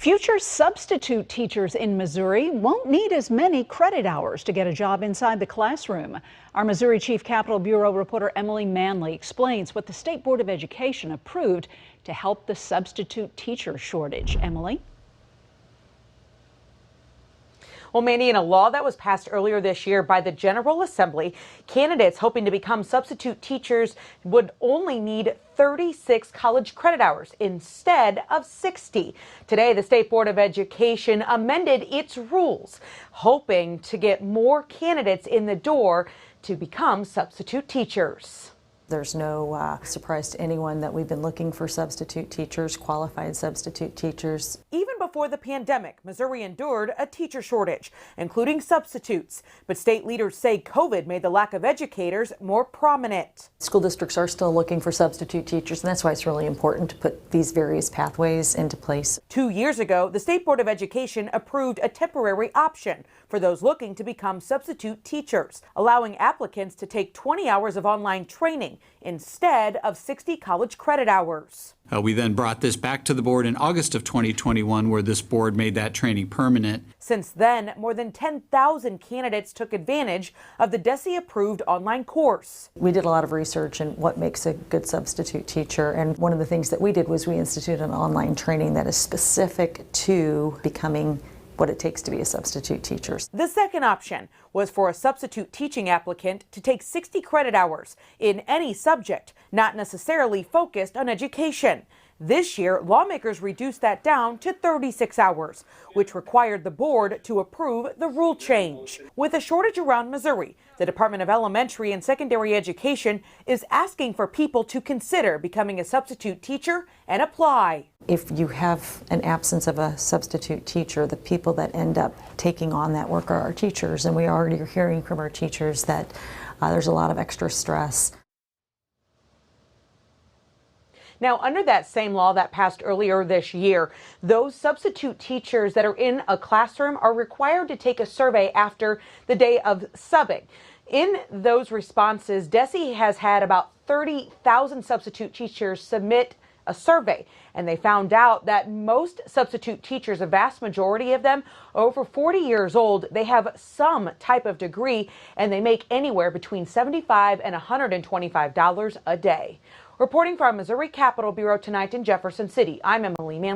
Future substitute teachers in Missouri won't need as many credit hours to get a job inside the classroom. Our Missouri Chief Capitol Bureau reporter Emily Manley explains what the State Board of Education approved to help the substitute teacher shortage. Emily? Well, Mandy, in a law that was passed earlier this year by the General Assembly, candidates hoping to become substitute teachers would only need 36 college credit hours instead of 60. Today, the State Board of Education amended its rules, hoping to get more candidates in the door to become substitute teachers. There's no surprise to anyone that we've been looking for substitute teachers, qualified substitute teachers. Even before the pandemic, Missouri endured a teacher shortage, including substitutes. But state leaders say COVID made the lack of educators more prominent. School districts are still looking for substitute teachers, and that's why it's really important to put these various pathways into place. 2 years ago, the State Board of Education approved a temporary option for those looking to become substitute teachers, allowing applicants to take 20 hours of online training instead of 60 college credit hours. We then brought this back to the board in August of 2021, where this board made that training permanent. Since then, more than 10,000 candidates took advantage of the DESE-approved online course. We did a lot of research in what makes a good substitute teacher, and one of the things that we did was we instituted an online training that is specific to becoming what it takes to be a substitute teacher. The second option was for a substitute teaching applicant to take 60 credit hours in any subject, not necessarily focused on education. This year, lawmakers reduced that down to 36 hours, which required the board to approve the rule change. With a shortage around Missouri, the Department of Elementary and Secondary Education is asking for people to consider becoming a substitute teacher and apply. If you have an absence of a substitute teacher, the people that end up taking on that work are our teachers, and we already are hearing from our teachers that there's a lot of extra stress. Now, under that same law that passed earlier this year, those substitute teachers that are in a classroom are required to take a survey after the day of subbing. In those responses, DESE has had about 30,000 substitute teachers submit a survey, and they found out that most substitute teachers, a vast majority of them, over 40 years old, they have some type of degree, and they make anywhere between $75 and $125 a day. Reporting from Missouri Capitol Bureau tonight in Jefferson City, I'm Emily Manley.